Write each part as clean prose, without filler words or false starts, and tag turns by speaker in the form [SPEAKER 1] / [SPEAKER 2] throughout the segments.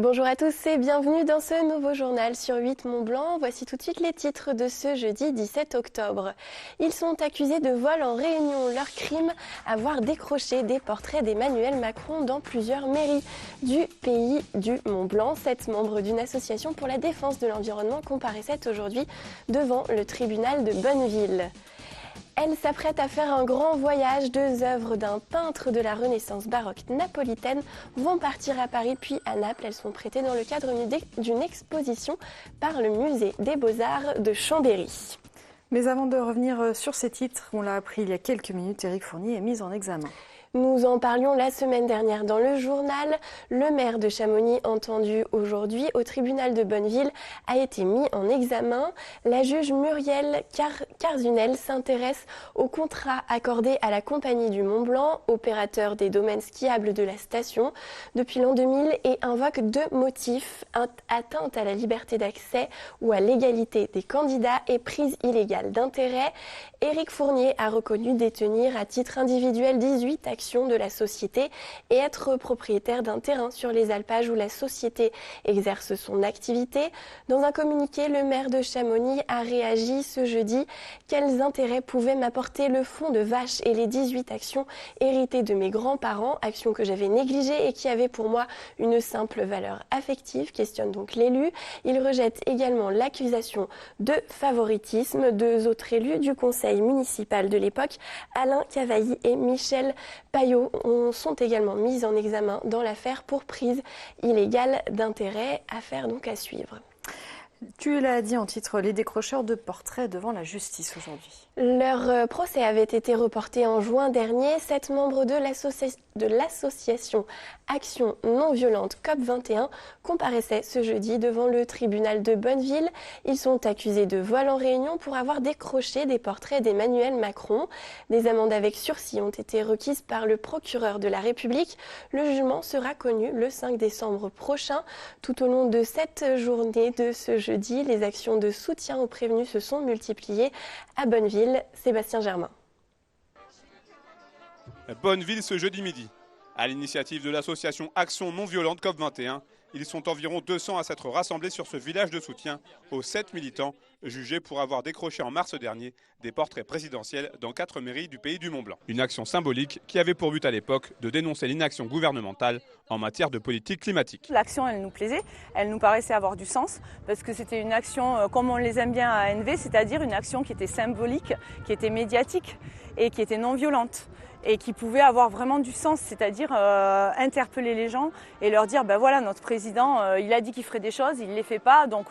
[SPEAKER 1] Bonjour à tous et bienvenue dans ce nouveau journal sur 8 Mont-Blanc. Voici tout de suite les titres de ce jeudi 17 octobre. Ils sont accusés de vol en Réunion. Leur crime, avoir décroché des portraits d'Emmanuel Macron dans plusieurs mairies du pays du Mont-Blanc. 7 membres d'une association pour la défense de l'environnement comparaissaient aujourd'hui devant le tribunal de Bonneville. Elle s'apprête à faire un grand voyage. 2 œuvres d'un peintre de la Renaissance baroque napolitaine vont partir à Paris puis à Naples. Elles sont prêtées dans le cadre d'une exposition par le musée des Beaux-Arts de Chambéry.
[SPEAKER 2] Mais avant de revenir sur ces titres, on l'a appris il y a quelques minutes, Éric Fournier est mis en examen.
[SPEAKER 1] Nous en parlions la semaine dernière dans le journal. Le maire de Chamonix, entendu aujourd'hui au tribunal de Bonneville, a été mis en examen. La juge Muriel Carzunel s'intéresse au contrat accordé à la Compagnie du Mont-Blanc, opérateur des domaines skiables de la station, depuis l'an 2000 et invoque 2 motifs, atteinte à la liberté d'accès ou à l'égalité des candidats et prise illégale d'intérêt. Éric Fournier a reconnu détenir à titre individuel 18 actions de la société et être propriétaire d'un terrain sur les alpages où la société exerce son activité. Dans un communiqué, le maire de Chamonix a réagi ce jeudi. Quels intérêts pouvaient m'apporter le fonds de vache et les 18 actions héritées de mes grands-parents, actions que j'avais négligées et qui avaient pour moi une simple valeur affective, questionne donc l'élu. Il rejette également l'accusation de favoritisme. 2 autres élus du conseil municipal de l'époque, Alain Cavailly et Michel Payot, sont également mis en examen dans l'affaire pour prise illégale d'intérêt. Affaire donc à suivre.
[SPEAKER 2] Tu l'as dit en titre, les décrocheurs de portraits devant la justice aujourd'hui.
[SPEAKER 1] Leur procès avait été reporté en juin dernier. 7 membres de l'association Action non violente COP21 comparaissaient ce jeudi devant le tribunal de Bonneville. Ils sont accusés de vol en Réunion pour avoir décroché des portraits d'Emmanuel Macron. Des amendes avec sursis ont été requises par le procureur de la République. Le jugement sera connu le 5 décembre prochain. Tout au long de cette journée de ce jeudi, les actions de soutien aux prévenus se sont multipliées à Bonneville. Sébastien Germain.
[SPEAKER 3] Bonneville ce jeudi midi. À l'initiative de l'association Action non violente COP21, ils sont environ 200 à s'être rassemblés sur ce village de soutien aux 7 militants jugés pour avoir décroché en mars dernier des portraits présidentiels dans 4 mairies du pays du Mont-Blanc. Une action symbolique qui avait pour but à l'époque de dénoncer l'inaction gouvernementale en matière de politique climatique.
[SPEAKER 4] L'action, elle nous plaisait, elle nous paraissait avoir du sens parce que c'était une action comme on les aime bien à ANV, c'est-à-dire une action qui était symbolique, qui était médiatique et qui était non violente. Et qui pouvait avoir vraiment du sens, c'est-à-dire interpeller les gens et leur dire ben voilà, notre président il a dit qu'il ferait des choses, il ne les fait pas, donc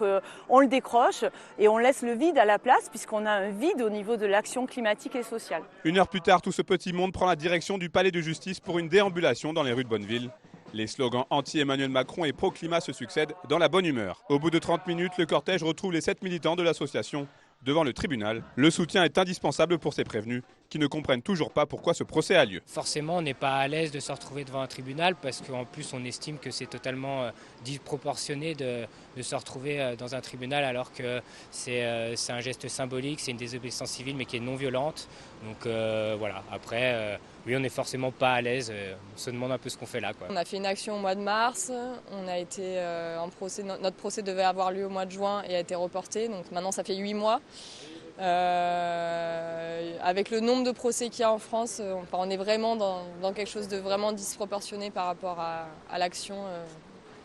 [SPEAKER 4] on le décroche et on laisse le vide à la place puisqu'on a un vide au niveau de l'action climatique et sociale.
[SPEAKER 3] 1 heure plus tard, tout ce petit monde prend la direction du palais de justice pour une déambulation dans les rues de Bonneville. Les slogans anti-Emmanuel Macron et pro-climat se succèdent dans la bonne humeur. Au bout de 30 minutes, le cortège retrouve les 7 militants de l'association devant le tribunal. Le soutien est indispensable pour ces prévenus qui ne comprennent toujours pas pourquoi ce procès a lieu.
[SPEAKER 5] Forcément, on n'est pas à l'aise de se retrouver devant un tribunal parce qu'en plus, on estime que c'est totalement disproportionné de se retrouver dans un tribunal alors que c'est un geste symbolique, c'est une désobéissance civile mais qui est non violente. Donc voilà, après, oui, on n'est forcément pas à l'aise, on se demande un peu ce qu'on fait là, quoi.
[SPEAKER 6] On a fait une action au mois de mars, on a été en procès, notre procès devait avoir lieu au mois de juin et a été reporté, donc maintenant ça fait 8 mois. Avec le nombre de procès qu'il y a en France, on est vraiment dans quelque chose de vraiment disproportionné par rapport à l'action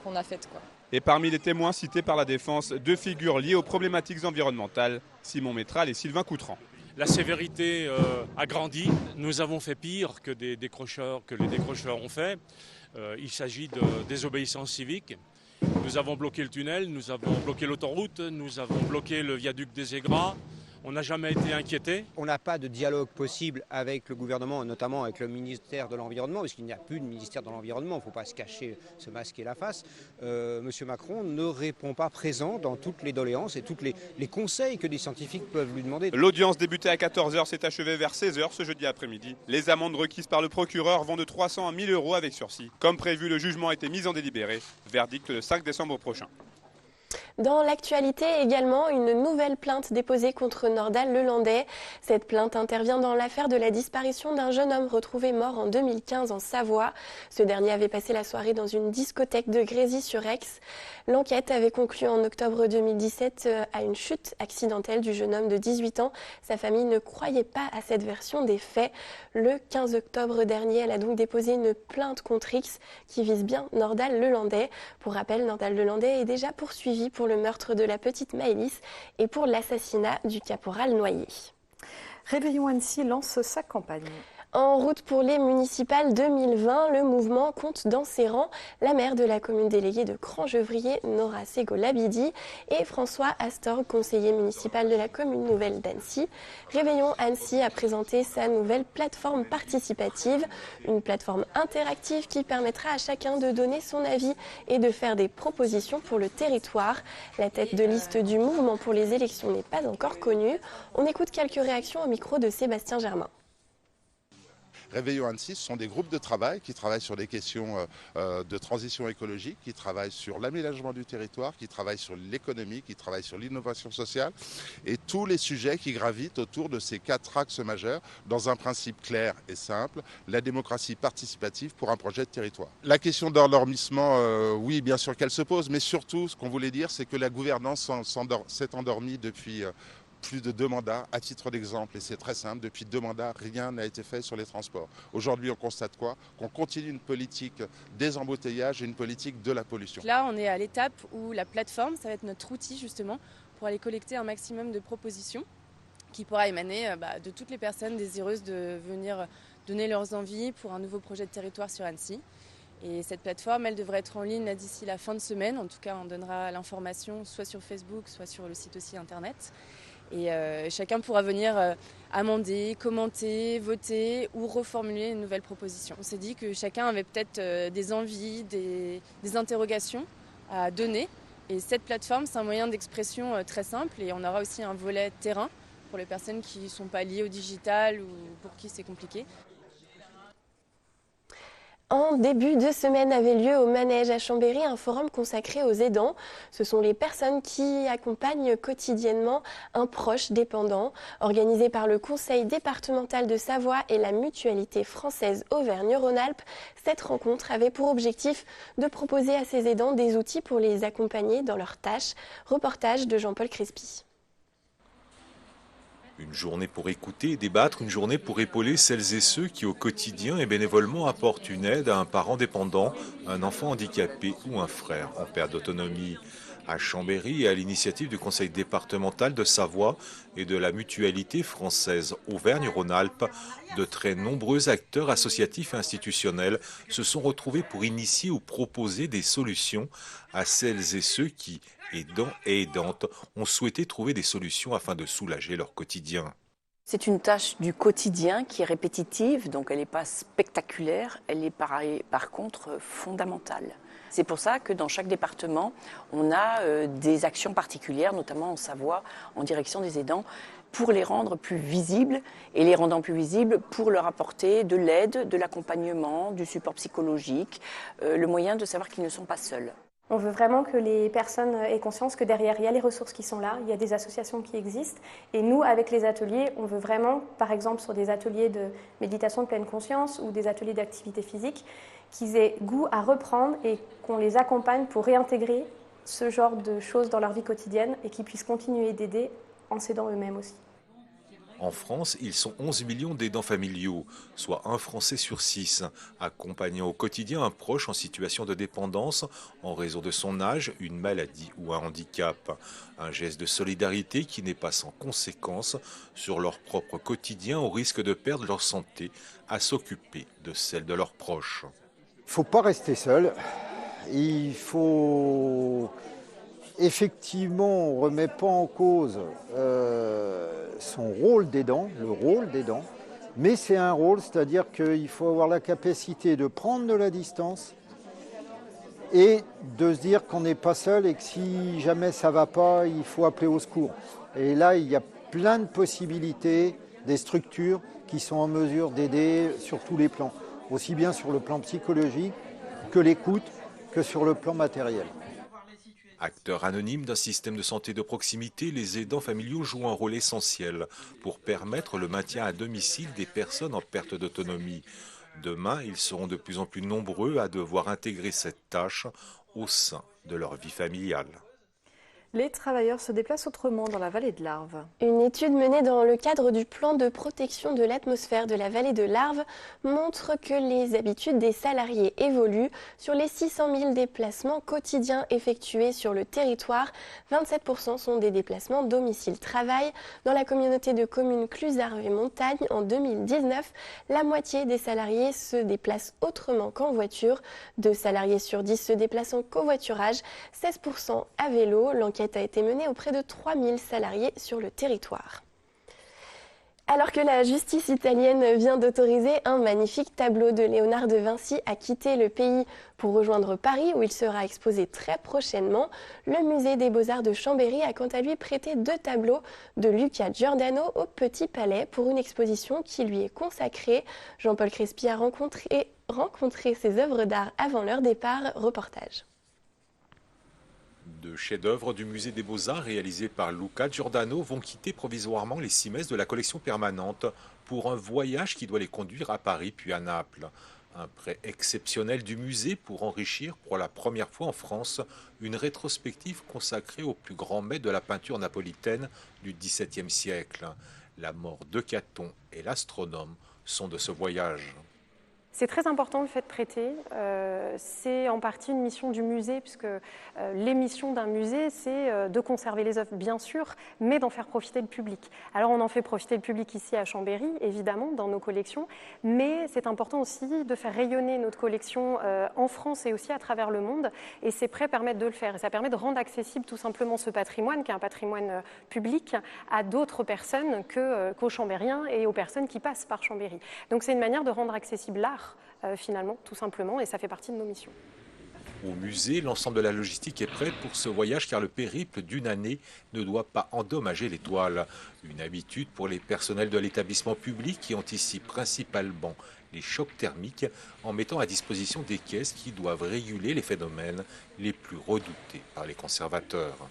[SPEAKER 6] qu'on a faite, quoi.
[SPEAKER 3] Et parmi les témoins cités par la défense, 2 figures liées aux problématiques environnementales, Simon Métral et Sylvain Coutran.
[SPEAKER 7] La sévérité a grandi. Nous avons fait pire que les décrocheurs ont fait. Il s'agit de désobéissance civique. Nous avons bloqué le tunnel, nous avons bloqué l'autoroute, nous avons bloqué le viaduc des Aigras. On n'a jamais été inquiété.
[SPEAKER 8] On n'a pas de dialogue possible avec le gouvernement, notamment avec le ministère de l'Environnement, parce qu'il n'y a plus de ministère de l'Environnement, il ne faut pas se cacher, se masquer la face. Monsieur Macron ne répond pas présent dans toutes les doléances et tous les conseils que des scientifiques peuvent lui demander.
[SPEAKER 3] L'audience débutée à 14h s'est achevée vers 16h ce jeudi après-midi. Les amendes requises par le procureur vont de 300 à 1000 € avec sursis. Comme prévu, le jugement a été mis en délibéré. Verdict le 5 décembre prochain.
[SPEAKER 1] Dans l'actualité également, une nouvelle plainte déposée contre Nordal Lelandais. Cette plainte intervient dans l'affaire de la disparition d'un jeune homme retrouvé mort en 2015 en Savoie. Ce dernier avait passé la soirée dans une discothèque de Grésy-sur-Aix. L'enquête avait conclu en octobre 2017 à une chute accidentelle du jeune homme de 18 ans. Sa famille ne croyait pas à cette version des faits. Le 15 octobre dernier, elle a donc déposé une plainte contre X qui vise bien Nordal Lelandais. Pour rappel, Nordal Lelandais est déjà poursuivi pour le meurtre de la petite Maëlys et pour l'assassinat du caporal Noyer.
[SPEAKER 2] Réveillons Annecy lance sa campagne.
[SPEAKER 1] En route pour les municipales 2020, le mouvement compte dans ses rangs la maire de la commune déléguée de Crangevrier, Nora Sego-Labidi, et François Astorg, conseiller municipal de la commune nouvelle d'Annecy. Réveillons Annecy a présenté sa nouvelle plateforme participative, une plateforme interactive qui permettra à chacun de donner son avis et de faire des propositions pour le territoire. La tête de liste du mouvement pour les élections n'est pas encore connue. On écoute quelques réactions au micro de Sébastien Germain.
[SPEAKER 9] Réveillons Annecy, ce sont des groupes de travail qui travaillent sur des questions de transition écologique, qui travaillent sur l'aménagement du territoire, qui travaillent sur l'économie, qui travaillent sur l'innovation sociale et tous les sujets qui gravitent autour de ces 4 axes majeurs dans un principe clair et simple, la démocratie participative pour un projet de territoire. La question d'endormissement, oui, bien sûr qu'elle se pose, mais surtout, ce qu'on voulait dire, c'est que la gouvernance s'est endormie depuis plus de 2 mandats. À titre d'exemple, et c'est très simple, depuis 2 mandats, rien n'a été fait sur les transports. Aujourd'hui, on constate quoi? Qu'on continue une politique des embouteillages et une politique de la pollution.
[SPEAKER 10] Là, on est à l'étape où la plateforme, ça va être notre outil justement pour aller collecter un maximum de propositions qui pourra émaner de toutes les personnes désireuses de venir donner leurs envies pour un nouveau projet de territoire sur Annecy. Et cette plateforme, elle devrait être en ligne d'ici la fin de semaine. En tout cas, on donnera l'information soit sur Facebook, soit sur le site aussi internet. Et chacun pourra venir amender, commenter, voter ou reformuler une nouvelle proposition. On s'est dit que chacun avait peut-être des envies, des interrogations à donner. Et cette plateforme, c'est un moyen d'expression très simple. Et on aura aussi un volet terrain pour les personnes qui ne sont pas liées au digital ou pour qui c'est compliqué.
[SPEAKER 1] En début de semaine avait lieu au Manège à Chambéry un forum consacré aux aidants. Ce sont les personnes qui accompagnent quotidiennement un proche dépendant. Organisé par le Conseil départemental de Savoie et la Mutualité française Auvergne-Rhône-Alpes, cette rencontre avait pour objectif de proposer à ces aidants des outils pour les accompagner dans leurs tâches. Reportage de Jean-Paul Crespi.
[SPEAKER 11] Une journée pour écouter et débattre, une journée pour épauler celles et ceux qui au quotidien et bénévolement apportent une aide à un parent dépendant, un enfant handicapé ou un frère en perte d'autonomie. À Chambéry et à l'initiative du Conseil départemental de Savoie et de la Mutualité française Auvergne-Rhône-Alpes, de très nombreux acteurs associatifs et institutionnels se sont retrouvés pour initier ou proposer des solutions à celles et ceux qui, aidants et aidantes, ont souhaité trouver des solutions afin de soulager leur quotidien.
[SPEAKER 12] C'est une tâche du quotidien qui est répétitive, donc elle n'est pas spectaculaire, elle est par contre fondamentale. C'est pour ça que dans chaque département, on a des actions particulières, notamment en Savoie, en direction des aidants, pour les rendre plus visibles, et les rendant plus visibles pour leur apporter de l'aide, de l'accompagnement, du support psychologique, le moyen de savoir qu'ils ne sont pas seuls.
[SPEAKER 13] On veut vraiment que les personnes aient conscience que derrière, il y a les ressources qui sont là, il y a des associations qui existent. Et nous, avec les ateliers, on veut vraiment, par exemple sur des ateliers de méditation de pleine conscience ou des ateliers d'activité physique, qu'ils aient goût à reprendre et qu'on les accompagne pour réintégrer ce genre de choses dans leur vie quotidienne et qu'ils puissent continuer d'aider en s'aidant eux-mêmes aussi.
[SPEAKER 11] En France, ils sont 11 millions d'aidants familiaux, soit un Français sur 6, accompagnant au quotidien un proche en situation de dépendance en raison de son âge, une maladie ou un handicap. Un geste de solidarité qui n'est pas sans conséquences sur leur propre quotidien au risque de perdre leur santé à s'occuper de celle de leurs proches.
[SPEAKER 14] Il ne faut pas rester seul, il faut... Effectivement, on ne remet pas en cause son rôle d'aidant, le rôle d'aidant, mais c'est un rôle, c'est-à-dire qu'il faut avoir la capacité de prendre de la distance et de se dire qu'on n'est pas seul et que si jamais ça ne va pas, il faut appeler au secours. Et là, il y a plein de possibilités, des structures qui sont en mesure d'aider sur tous les plans, aussi bien sur le plan psychologique que l'écoute, que sur le plan matériel.
[SPEAKER 11] Acteurs anonymes d'un système de santé de proximité, les aidants familiaux jouent un rôle essentiel pour permettre le maintien à domicile des personnes en perte d'autonomie. Demain, ils seront de plus en plus nombreux à devoir intégrer cette tâche au sein de leur vie familiale.
[SPEAKER 2] Les travailleurs se déplacent autrement dans la vallée de l'Arve.
[SPEAKER 1] Une étude menée dans le cadre du plan de protection de l'atmosphère de la vallée de l'Arve montre que les habitudes des salariés évoluent. Sur les 600 000 déplacements quotidiens effectués sur le territoire, 27% sont des déplacements domicile-travail. Dans la communauté de communes Cluses-Arve et Montagne, en 2019, la moitié des salariés se déplacent autrement qu'en voiture. 2 salariés sur 10 se déplacent en covoiturage, 16% à vélo. L'enquête a été menée auprès de 3000 salariés sur le territoire. Alors que la justice italienne vient d'autoriser un magnifique tableau de Léonard de Vinci à quitter le pays pour rejoindre Paris, où il sera exposé très prochainement, le musée des Beaux-Arts de Chambéry a quant à lui prêté 2 tableaux de Luca Giordano au Petit Palais pour une exposition qui lui est consacrée. Jean-Paul Crespi a rencontré ses œuvres d'art avant leur départ. Reportage.
[SPEAKER 11] 2 chefs-d'œuvre du musée des Beaux-Arts réalisés par Luca Giordano vont quitter provisoirement les 6 messes de la collection permanente pour un voyage qui doit les conduire à Paris puis à Naples. Un prêt exceptionnel du musée pour enrichir pour la première fois en France une rétrospective consacrée au plus grand maître de la peinture napolitaine du XVIIe siècle. La mort de Caton et l'astronome sont de ce voyage.
[SPEAKER 15] C'est très important le fait de prêter, c'est en partie une mission du musée, puisque les missions d'un musée, c'est de conserver les œuvres, bien sûr, mais d'en faire profiter le public. Alors on en fait profiter le public ici à Chambéry, évidemment, dans nos collections, mais c'est important aussi de faire rayonner notre collection en France et aussi à travers le monde, et ces prêts permettent de le faire. Et ça permet de rendre accessible tout simplement ce patrimoine, qui est un patrimoine public, à d'autres personnes qu'aux Chambériens et aux personnes qui passent par Chambéry. Donc c'est une manière de rendre accessible l'art, finalement, tout simplement, et ça fait partie de nos missions.
[SPEAKER 11] Au musée, l'ensemble de la logistique est prête pour ce voyage car le périple d'une année ne doit pas endommager les toiles. Une habitude pour les personnels de l'établissement public qui anticipent principalement les chocs thermiques en mettant à disposition des caisses qui doivent réguler les phénomènes les plus redoutés par les conservateurs.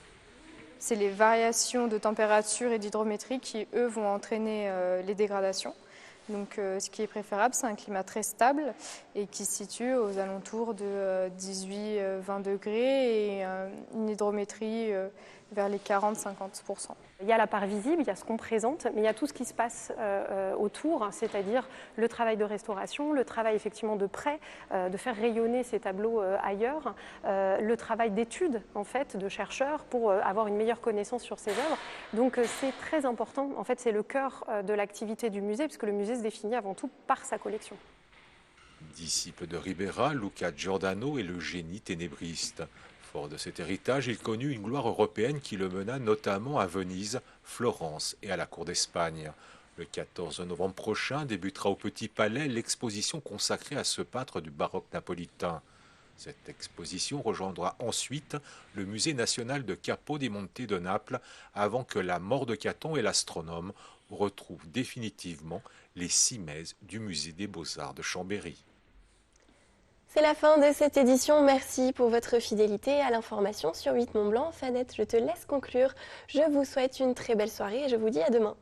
[SPEAKER 16] C'est les variations de température et d'hydrométrie qui, eux, vont entraîner les dégradations. Donc ce qui est préférable, c'est un climat très stable et qui se situe aux alentours de 18-20 degrés et une hydrométrie vers les 40-50%.
[SPEAKER 15] Il y a la part visible, il y a ce qu'on présente, mais il y a tout ce qui se passe autour, c'est-à-dire le travail de restauration, le travail effectivement de prêt, de faire rayonner ces tableaux ailleurs, le travail d'étude en fait de chercheurs pour avoir une meilleure connaissance sur ces œuvres. Donc c'est très important, en fait c'est le cœur de l'activité du musée, puisque le musée se définit avant tout par sa collection.
[SPEAKER 11] Disciple de Ribera, Luca Giordano est le génie ténébriste. Fort de cet héritage, il connut une gloire européenne qui le mena notamment à Venise, Florence et à la cour d'Espagne. Le 14 novembre prochain débutera au Petit Palais l'exposition consacrée à ce peintre du baroque napolitain. Cette exposition rejoindra ensuite le musée national de Capodimonte de Naples avant que la mort de Caton et l'astronome retrouvent définitivement les 6 messes du musée des Beaux-Arts de Chambéry.
[SPEAKER 1] C'est la fin de cette édition. Merci pour votre fidélité à l'information sur 8 Mont Blanc. Fanette, je te laisse conclure. Je vous souhaite une très belle soirée et je vous dis à demain.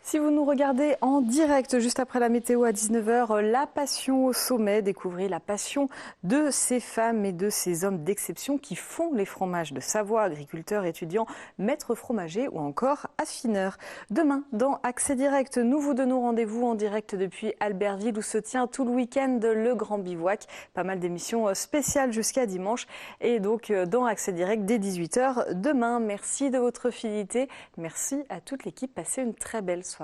[SPEAKER 2] Si vous nous regardez en direct juste après la météo à 19h, La Passion au sommet, découvrez la passion de ces femmes et de ces hommes d'exception qui font les fromages de Savoie, agriculteurs, étudiants, maîtres fromagers ou encore affineurs. Demain, dans Accès Direct, nous vous donnons rendez-vous en direct depuis Albertville où se tient tout le week-end le Grand Bivouac. Pas mal d'émissions spéciales jusqu'à dimanche et donc dans Accès Direct dès 18h demain. Merci de votre fidélité. Merci à toute l'équipe. Passez une très belle soirée.